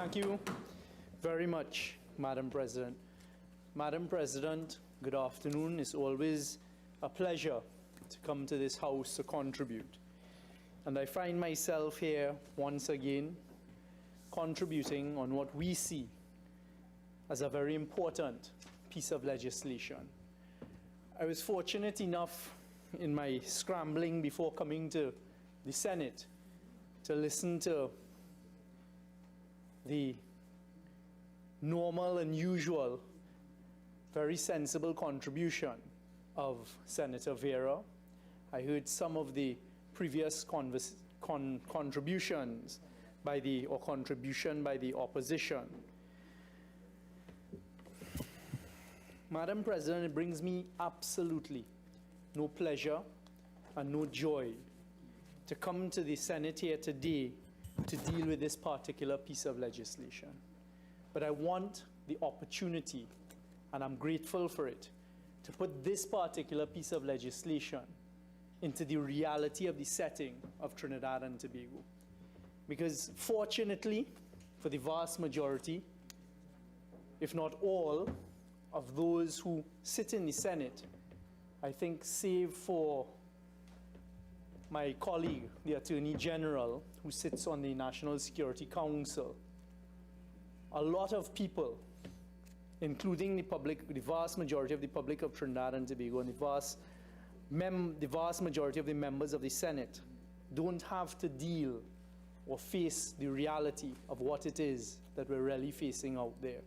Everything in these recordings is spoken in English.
Thank you very much, Madam President. Madam President, good afternoon. It's always a pleasure to come to this House to contribute. And I find myself here once again contributing on what we see as a very important piece of legislation. I was fortunate enough in my scrambling before coming to the Senate to listen to the normal and usual, very sensible contribution of Senator Vera. I heard some of the previous contributions by the opposition. Madam President, it brings me absolutely no pleasure and no joy to come to the Senate here today to deal with this particular piece of legislation. But I want the opportunity, and I'm grateful for it, to put this particular piece of legislation into the reality of the setting of Trinidad and Tobago. Because fortunately, for the vast majority, if not all, of those who sit in the Senate, I think save for my colleague, the Attorney General, who sits on the National Security Council, a lot of people, including the public, the vast majority of the public of Trinidad and Tobago, and the vast majority of the members of the Senate, don't have to deal or face the reality of what it is that we're really facing out there.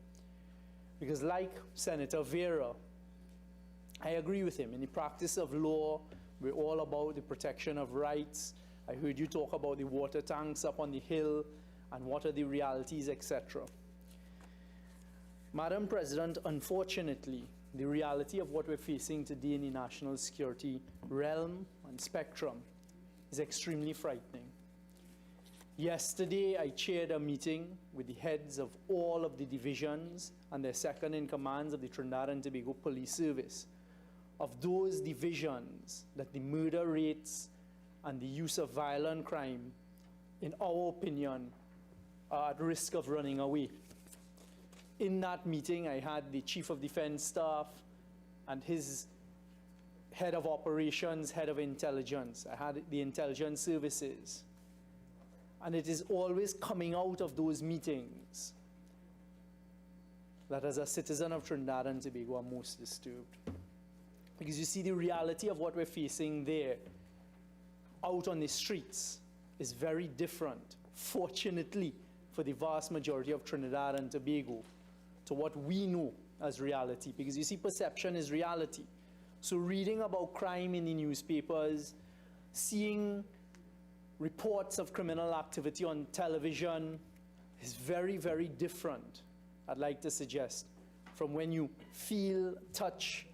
Because like Senator Vera, I agree with him. In the practice of law, we're all about the protection of rights. I heard you talk about the water tanks up on the hill and what are the realities, etc. Madam President, unfortunately, the reality of what we're facing today in the national security realm and spectrum is extremely frightening. Yesterday, I chaired a meeting with the heads of all of the divisions and their second-in-commands of the Trinidad and Tobago Police Service, of those divisions that the murder rates and the use of violent crime, in our opinion, are at risk of running away. In that meeting, I had the Chief of Defense Staff and his head of operations, head of intelligence. I had the intelligence services. And it is always coming out of those meetings that as a citizen of Trinidad and Tobago, I'm most disturbed. Because you see, the reality of what we're facing there out on the streets is very different, fortunately, for the vast majority of Trinidad and Tobago, to what we know as reality. Because you see, perception is reality. So reading about crime in the newspapers, seeing reports of criminal activity on television is very, very different, I'd like to suggest, from when you feel, touch,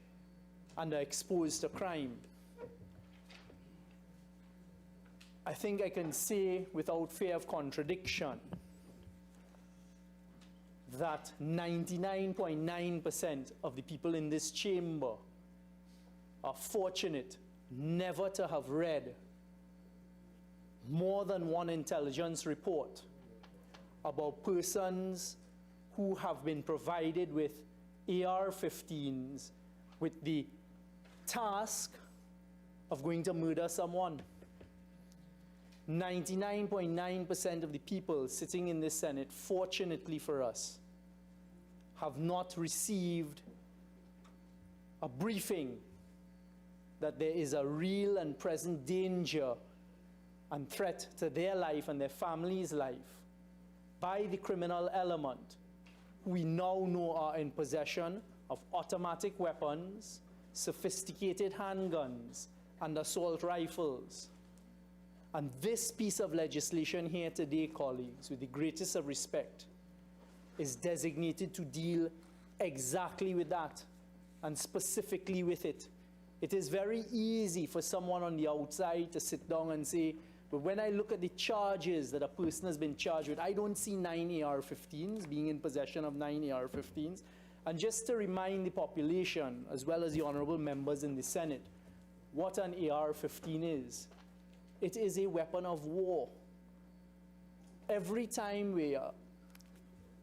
and are exposed to crime. I think I can say without fear of contradiction that 99.9% of the people in this chamber are fortunate never to have read more than one intelligence report about persons who have been provided with AR-15s with the task of going to murder someone. 99.9% of the people sitting in this Senate, fortunately for us, have not received a briefing that there is a real and present danger and threat to their life and their family's life by the criminal element, who we now know are in possession of automatic weapons, sophisticated handguns, and assault rifles. And this piece of legislation here today, colleagues, with the greatest of respect, is designated to deal exactly with that, and specifically with it. It is very easy for someone on the outside to sit down and say, but when I look at the charges that a person has been charged with, I don't see 9 AR-15s, being in possession of 9 AR-15s. And just to remind the population, as well as the honourable members in the Senate, what an AR-15 is. It is a weapon of war. Every time we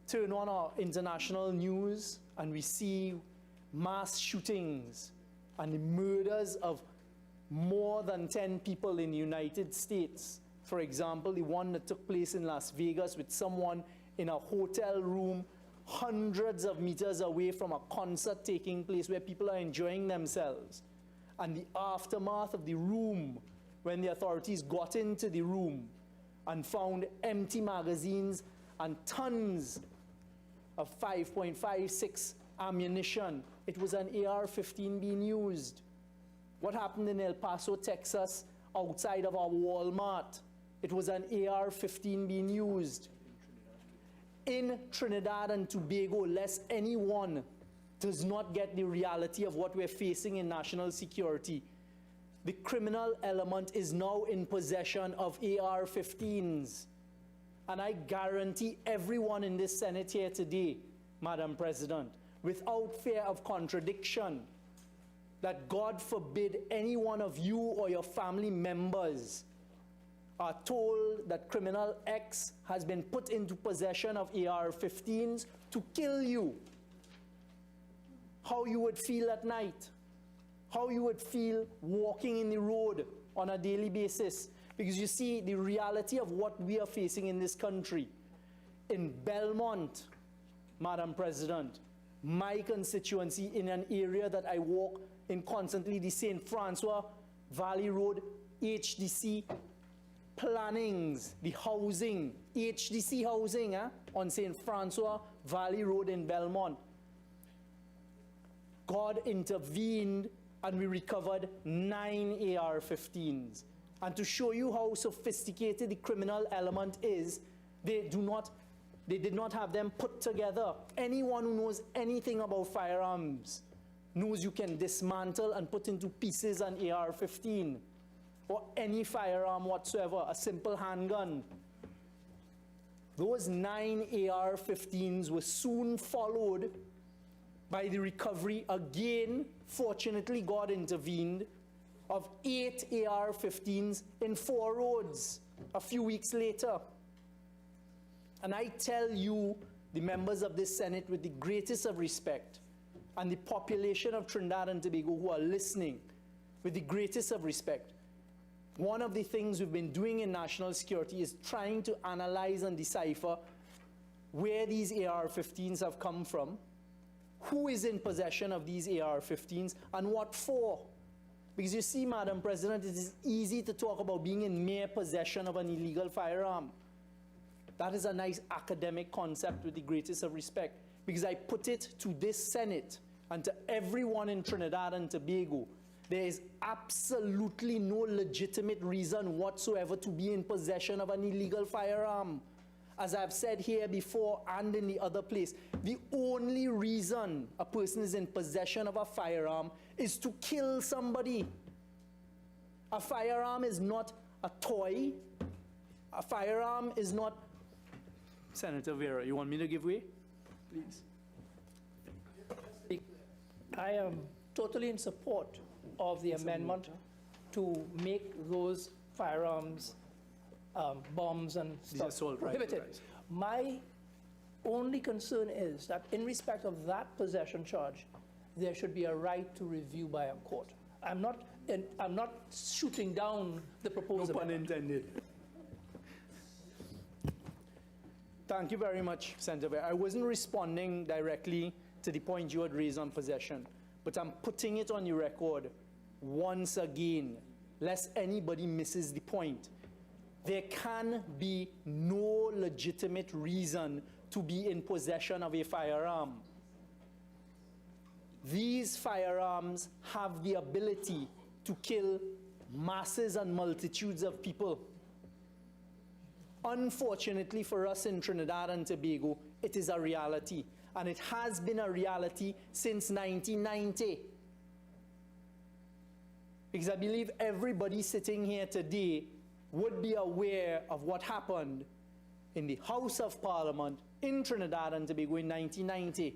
turn on our international news and we see mass shootings and the murders of more than 10 people in the United States. For example, the one that took place in Las Vegas with someone in a hotel room hundreds of meters away from a concert taking place where people are enjoying themselves. And the aftermath of the room, when the authorities got into the room and found empty magazines and tons of 5.56 ammunition. It was an AR-15 being used. What happened in El Paso, Texas, outside of our Walmart? It was an AR-15 being used. In Trinidad and Tobago, lest anyone does not get the reality of what we're facing in national security, the criminal element is now in possession of AR-15s. And I guarantee everyone in this Senate here today, Madam President, without fear of contradiction, that God forbid any one of you or your family members are told that criminal X has been put into possession of AR-15s to kill you. How you would feel at night, how you would feel walking in the road on a daily basis. Because you see, the reality of what we are facing in this country, in Belmont, Madam President, my constituency, in an area that I walk in constantly, the St. Francois Valley Road, HDC, plannings, the housing, HDC housing on St. Francois Valley Road in Belmont. God intervened and we recovered 9 AR-15s. And to show you how sophisticated the criminal element is, they did not have them put together. Anyone who knows anything about firearms knows you can dismantle and put into pieces an AR-15 or any firearm whatsoever, a simple handgun. Those 9 AR-15s were soon followed by the recovery again. Fortunately, God intervened, of 8 AR-15s in 4 roads a few weeks later. And I tell you, the members of this Senate, with the greatest of respect, and the population of Trinidad and Tobago who are listening, with the greatest of respect, one of the things we've been doing in national security is trying to analyze and decipher where these AR-15s have come from, who is in possession of these AR-15s, and what for. Because you see, Madam President, it is easy to talk about being in mere possession of an illegal firearm. That is a nice academic concept, with the greatest of respect. Because I put it to this Senate and to everyone in Trinidad and Tobago, there is absolutely no legitimate reason whatsoever to be in possession of an illegal firearm. As I've said here before and in the other place, the only reason a person is in possession of a firearm is to kill somebody. A firearm is not a toy. A firearm is not... Senator Vera, you want me to give way? Please. I am totally in support of the amendment to make those firearms, bombs and stuff prohibited. Right. My only concern is that in respect of that possession charge, there should be a right to review by a court. I'm not shooting down the proposal. No pun intended. Thank you very much, Senator Bear. I wasn't responding directly to the point you had raised on possession, but I'm putting it on the record once again, lest anybody misses the point. There can be no legitimate reason to be in possession of a firearm. These firearms have the ability to kill masses and multitudes of people. Unfortunately for us in Trinidad and Tobago, it is a reality. And it has been a reality since 1990. Because I believe everybody sitting here today would be aware of what happened in the House of Parliament in Trinidad and Tobago in 1990.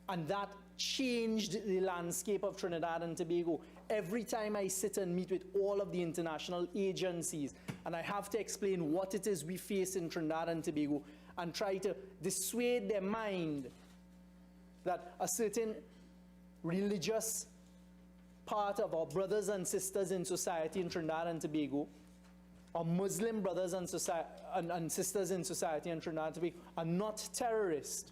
And that changed the landscape of Trinidad and Tobago. Every time I sit and meet with all of the international agencies, and I have to explain what it is we face in Trinidad and Tobago, and try to dissuade their mind that a certain religious part of our brothers and sisters in society in Trinidad and Tobago, our Muslim brothers and sisters in society in Trinidad and Tobago, are not terrorists.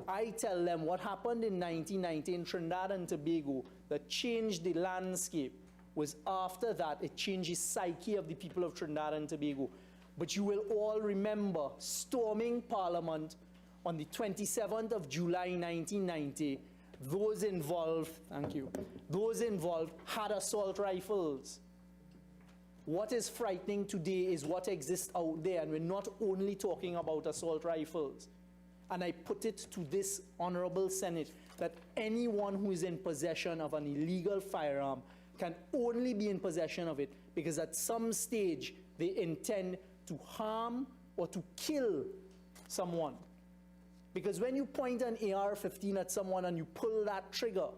I tell them what happened in 1990 in Trinidad and Tobago that changed the landscape was after that it changed the psyche of the people of Trinidad and Tobago. But you will all remember storming Parliament on the 27th of July 1990. Those involved, thank you, those involved had assault rifles. What is frightening today is what exists out there, and we're not only talking about assault rifles. And I put it to this Honourable Senate that anyone who is in possession of an illegal firearm can only be in possession of it because at some stage they intend to harm or to kill someone. Because when you point an AR-15 at someone and you pull that trigger,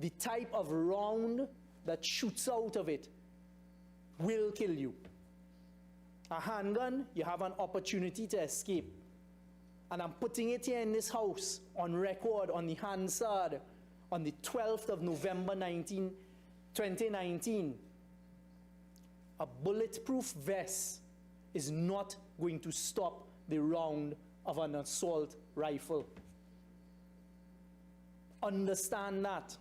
the type of round that shoots out of it will kill you. A handgun, you have an opportunity to escape. And I'm putting it here in this house on record on the Hansard on the 12th of November 2019. A bulletproof vest is not going to stop the round of an assault rifle. Understand that.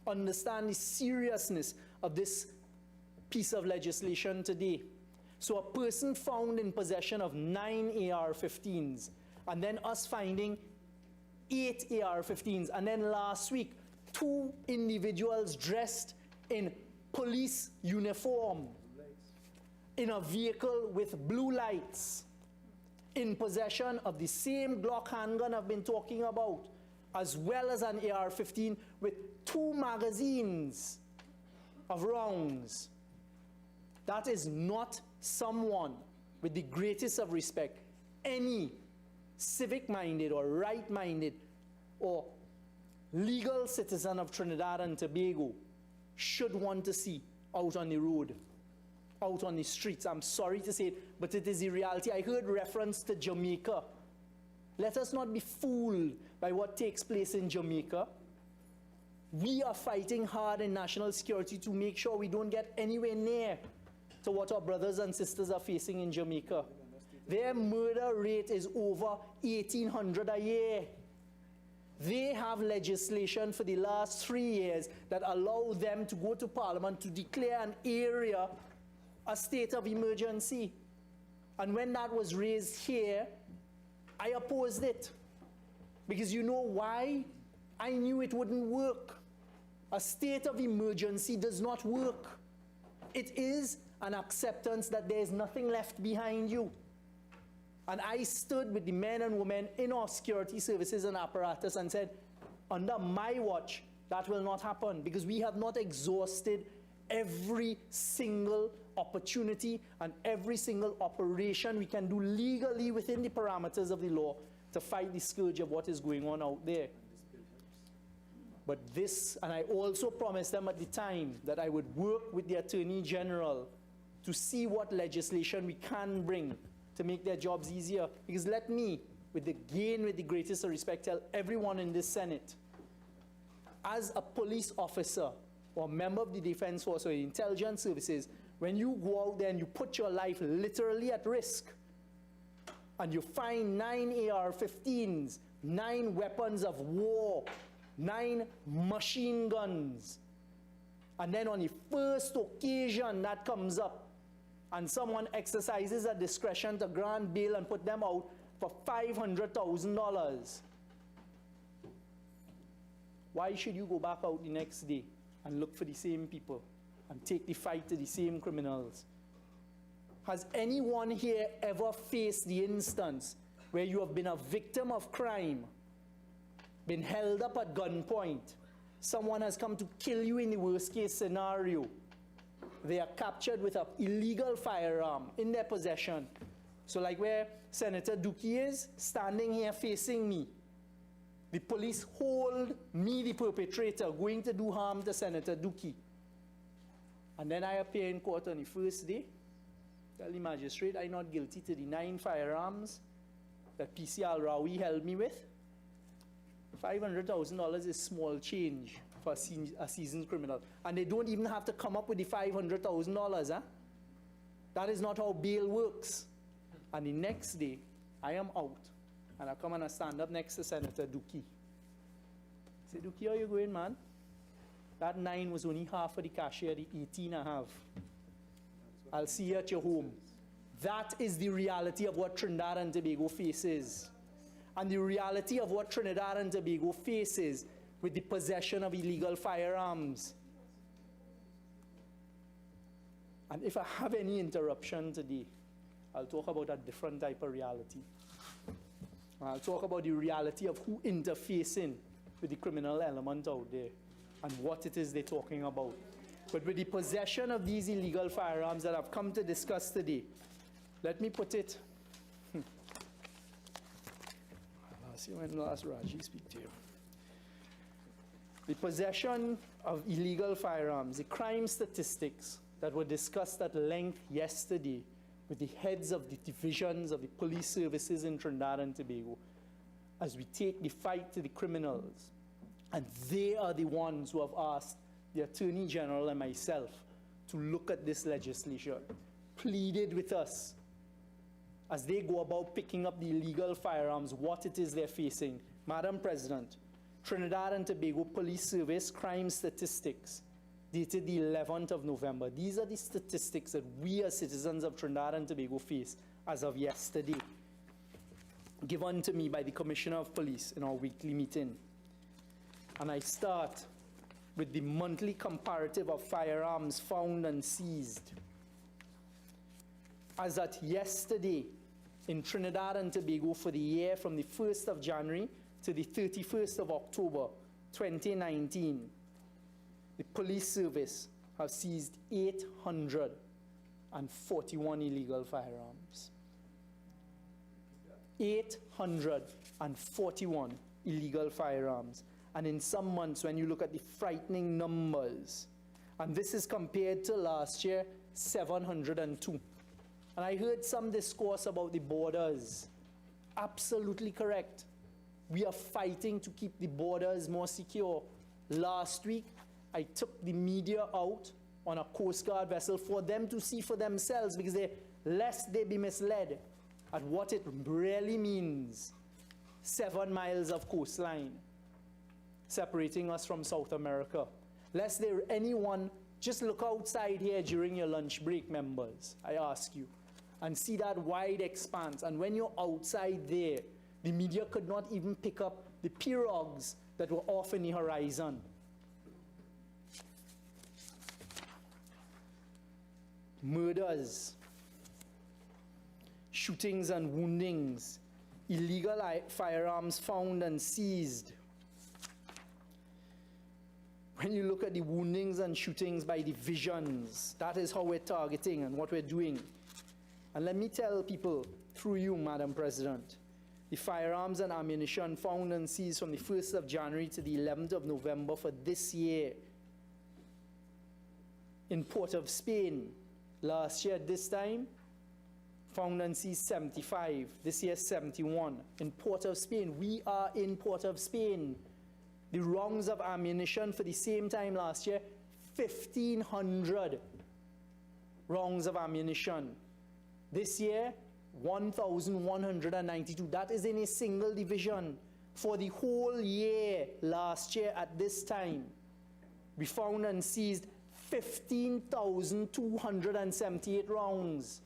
Understand the seriousness of this piece of legislation today. So a person found in possession of 9 AR-15s, and then us finding 8 AR-15s, and then last week, 2 individuals dressed in police uniform, in a vehicle with blue lights, in possession of the same Glock handgun I've been talking about, as well as an AR-15 with 2 magazines of rounds. That is not someone, with the greatest of respect, any civic-minded or right-minded or legal citizen of Trinidad and Tobago should want to see out on the road, out on the streets. I'm sorry to say it, but it is the reality. I heard reference to Jamaica. Let us not be fooled by what takes place in Jamaica. We are fighting hard in national security to make sure we don't get anywhere near to what our brothers and sisters are facing in Jamaica. Their murder rate is over 1,800 a year. They have legislation for the last 3 years that allow them to go to Parliament to declare an area a state of emergency. And when that was raised here, I opposed it. Because you know why? I knew it wouldn't work. A state of emergency does not work. It is an acceptance that there is nothing left behind you. And I stood with the men and women in our security services and apparatus and said, under my watch, that will not happen, because we have not exhausted every single opportunity and every single operation we can do legally within the parameters of the law to fight the scourge of what is going on out there. But this, and I also promised them at the time that I would work with the Attorney General to see what legislation we can bring to make their jobs easier. Because let me, with the greatest of respect, tell everyone in this Senate, as a police officer or member of the Defense Force or the intelligence services, when you go out there and you put your life literally at risk, and you find 9 AR-15s, 9 weapons of war, 9 machine guns, and then on the first occasion that comes up, and someone exercises a discretion to grant bail and put them out for $500,000, why should you go back out the next day and look for the same people and take the fight to the same criminals? Has anyone here ever faced the instance where you have been a victim of crime, been held up at gunpoint, someone has come to kill you in the worst case scenario, they are captured with an illegal firearm in their possession? So like where Senator Dookie is, standing here facing me, the police hold me, the perpetrator, going to do harm to Senator Dookie. And then I appear in court on the first day, Tell the magistrate I'm not guilty to the 9 firearms that PC Al-Rawi held me with. $500,000 is small change for a seasoned criminal. And they don't even have to come up with the $500,000. Huh? That is not how bail works. And the next day, I am out. And I come and I stand up next to Senator Dookie. I say, Dookie, how you going, man? That 9 was only half of the cashier, the 18 I have. I'll see you at your home. That is the reality of what Trinidad and Tobago faces. And the reality of what Trinidad and Tobago faces with the possession of illegal firearms. And if I have any interruption today, I'll talk about a different type of reality. I'll talk about the reality of who interfacing with the criminal element out there and what it is they're talking about. But with the possession of these illegal firearms that I've come to discuss today, let me put it. I'll see when last Raji speak to you. The possession of illegal firearms, the crime statistics that were discussed at length yesterday with the heads of the divisions of the police services in Trinidad and Tobago, as we take the fight to the criminals. And they are the ones who have asked the Attorney General and myself to look at this legislation, pleaded with us as they go about picking up the illegal firearms, what it is they're facing. Madam President, Trinidad and Tobago Police Service crime statistics dated the 11th of November. These are the statistics that we as citizens of Trinidad and Tobago face as of yesterday, given to me by the Commissioner of Police in our weekly meeting. And I start with the monthly comparative of firearms found and seized. As at yesterday, in Trinidad and Tobago for the year from the 1st of January to the 31st of October 2019, the police service have seized 841 illegal firearms. 841 illegal firearms. And in some months, when you look at the frightening numbers, and this is compared to last year, 702. And I heard some discourse about the borders. Absolutely correct. We are fighting to keep the borders more secure. Last week, I took the media out on a Coast Guard vessel for them to see for themselves, because lest they be misled at what it really means. 7 miles of coastline separating us from South America. Lest there anyone, just look outside here during your lunch break, members, I ask you, and see that wide expanse. And when you're outside there, the media could not even pick up the pirogues that were off in the horizon. Murders, shootings and woundings, illegal firearms found and seized. When you look at the woundings and shootings by divisions, that is how we're targeting and what we're doing. And let me tell people, through you, Madam President, the firearms and ammunition found and seized from the 1st of January to the 11th of November for this year in Port of Spain. Last year at this time, found and seized 75. This year, 71. In Port of Spain, we are in Port of Spain. The rounds of ammunition for the same time last year, 1,500 rounds of ammunition. This year, 1,192. That is in a single division. For the whole year last year at this time, we found and seized 15,278 rounds.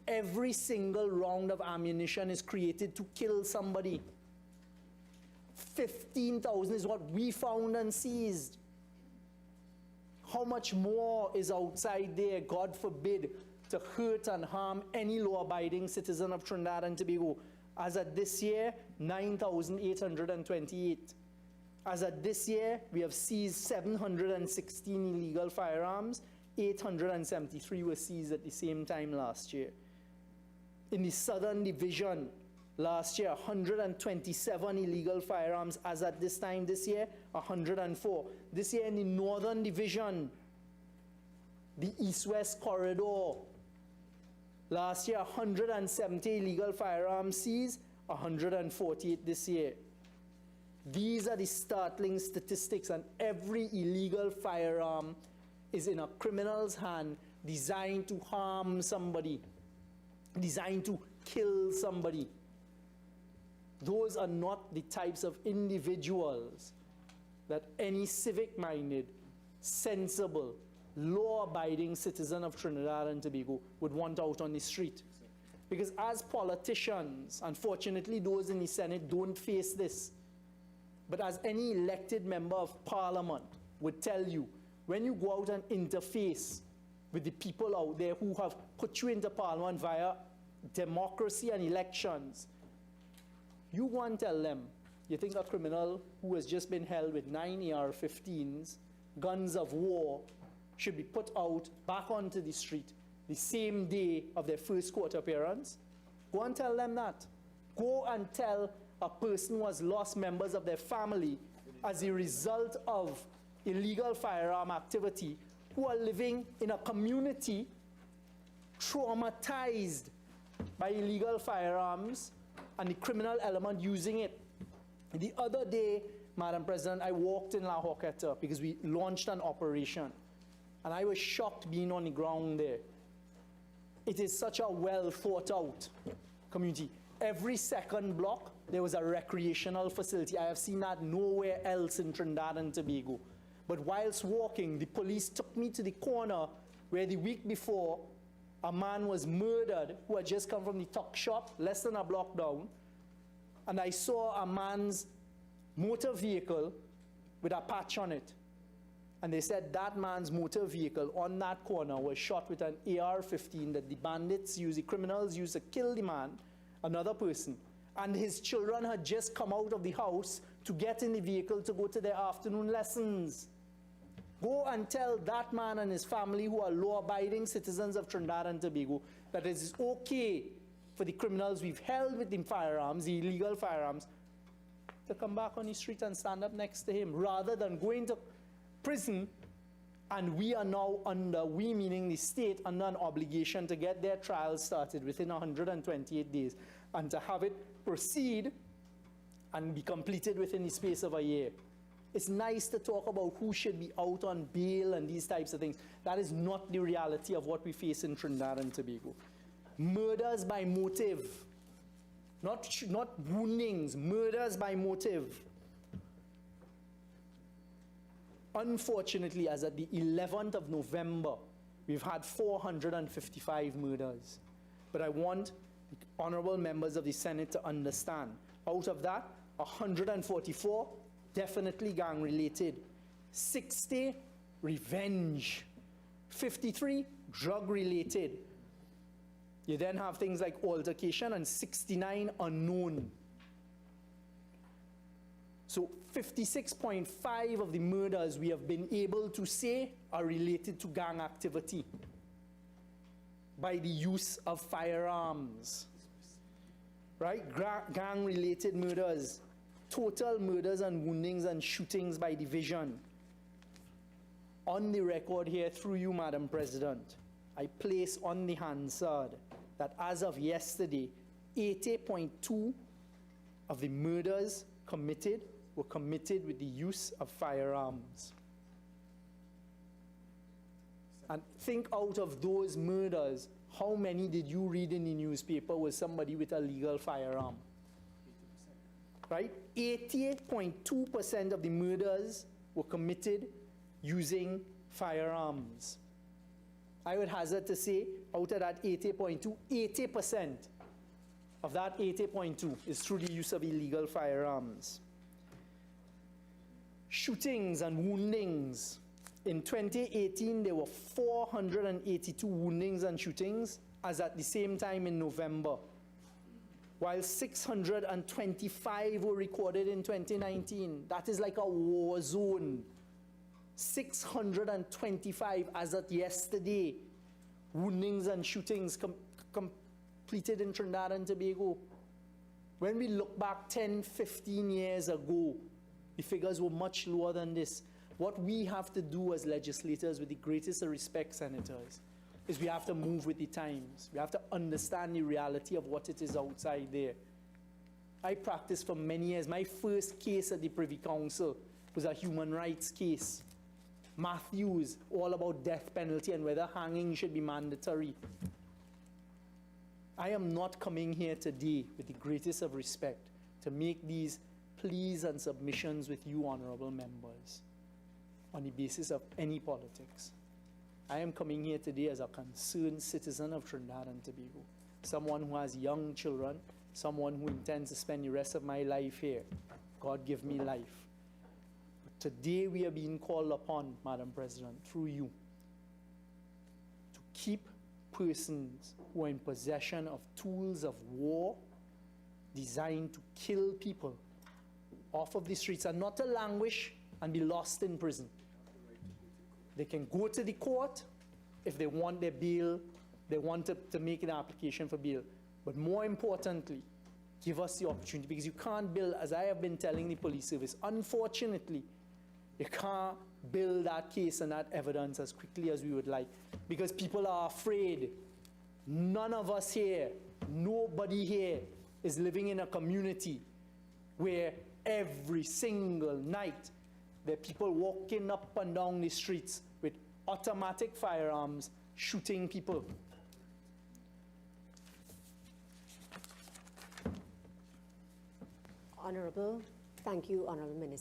Every single round of ammunition is created to kill somebody. 15,000 is what we found and seized. How much more is outside there, God forbid, to hurt and harm any law-abiding citizen of Trinidad and Tobago? As at this year, 9,828. As at this year, we have seized 716 illegal firearms. 873 were seized at the same time last year. In the Southern Division, last year, 127 illegal firearms. As at this time this year, 104. This year in the Northern Division, the East-West corridor, Last year, 170 illegal firearms seized, 148 this year. These are the startling statistics, and every illegal firearm is in a criminal's hand designed to harm somebody, designed to kill somebody. Those are not the types of individuals that any civic-minded, sensible, law-abiding citizen of Trinidad and Tobago would want out on the street. Because as politicians, unfortunately those in the Senate don't face this, but as any elected member of Parliament would tell you, when you go out and interface with the people out there who have put you into Parliament via democracy and elections, you go and tell them, you think a criminal who has just been held with 9 AR-15s, guns of war, should be put out back onto the street the same day of their first court appearance? Go and tell them that. Go and tell a person who has lost members of their family as a result of illegal firearm activity, who are living in a community traumatized by illegal firearms and the criminal element using it. The other day, Madam President, I walked in La Joqueta because we launched an operation, and I was shocked being on the ground there. It is such a well thought out community. Every second block, there was a recreational facility. I have seen that nowhere else in Trinidad and Tobago. But whilst walking, the police took me to the corner where the week before, a man was murdered who had just come from the tuck shop, less than a block down. And I saw a man's motor vehicle with a patch on it. And they said that man's motor vehicle on that corner was shot with an AR-15 that the bandits used, the criminals used to kill the man, another person. And his children had just come out of the house to get in the vehicle to go to their afternoon lessons. Go and tell that man and his family, who are law-abiding citizens of Trinidad and Tobago, that it is okay for the criminals we've held with the firearms, the illegal firearms, to come back on the street and stand up next to him, rather than going to prison. And we are now under, we meaning the state, under an obligation to get their trials started within 128 days and to have it proceed and be completed within the space of a year. It's nice to talk about who should be out on bail and these types of things. That is not the reality of what we face in Trinidad and Tobago. Murders by motive, not woundings, murders by motive. Unfortunately, as at the 11th of November, we've had 455 murders. But I want the honourable members of the Senate to understand, out of that, 144 definitely gang-related, 60 revenge, 53 drug-related. You then have things like altercation, and 69 unknown. So 56.5 of the murders we have been able to say are related to gang activity by the use of firearms, right? Gang-related murders, total murders and woundings and shootings by division. On the record here, through you, Madam President, I place on the Hansard that as of yesterday, 80.2 of the murders committed were committed with the use of firearms. And think, out of those murders, how many did you read in the newspaper was somebody with a legal firearm? Right? 88.2% of the murders were committed using firearms. I would hazard to say, out of that 80.2, 80% of that 80.2 is through the use of illegal firearms. Shootings and woundings. In 2018, there were 482 woundings and shootings, as at the same time in November, while 625 were recorded in 2019. That is like a war zone. 625 as at yesterday, woundings and shootings completed in Trinidad and Tobago. When we look back 10, 15 years ago, the figures were much lower than this. What we have to do as legislators, with the greatest of respect, senators, is we have to move with the times. We have to understand the reality of what it is outside there. I practiced for many years. My first case at the Privy Council was a human rights case. Matthews, all about death penalty and whether hanging should be mandatory. I am not coming here today, with the greatest of respect, to make these pleas and submissions with you, honourable members, on the basis of any politics. I am coming here today as a concerned citizen of Trinidad and Tobago, someone who has young children, someone who intends to spend the rest of my life here. God give me life. But today we are being called upon, Madam President, through you, to keep persons who are in possession of tools of war designed to kill people off of the streets, and not to languish and be lost in prison. They can go to the court if they want their bail, they want to make an application for bail. But more importantly, give us the opportunity, because you can't build, as I have been telling the police service, unfortunately, you can't build that case and that evidence as quickly as we would like, because people are afraid. None of us here, nobody here is living in a community where every single night there are people walking up and down the streets with automatic firearms shooting people. Honourable, thank you, Honourable Minister.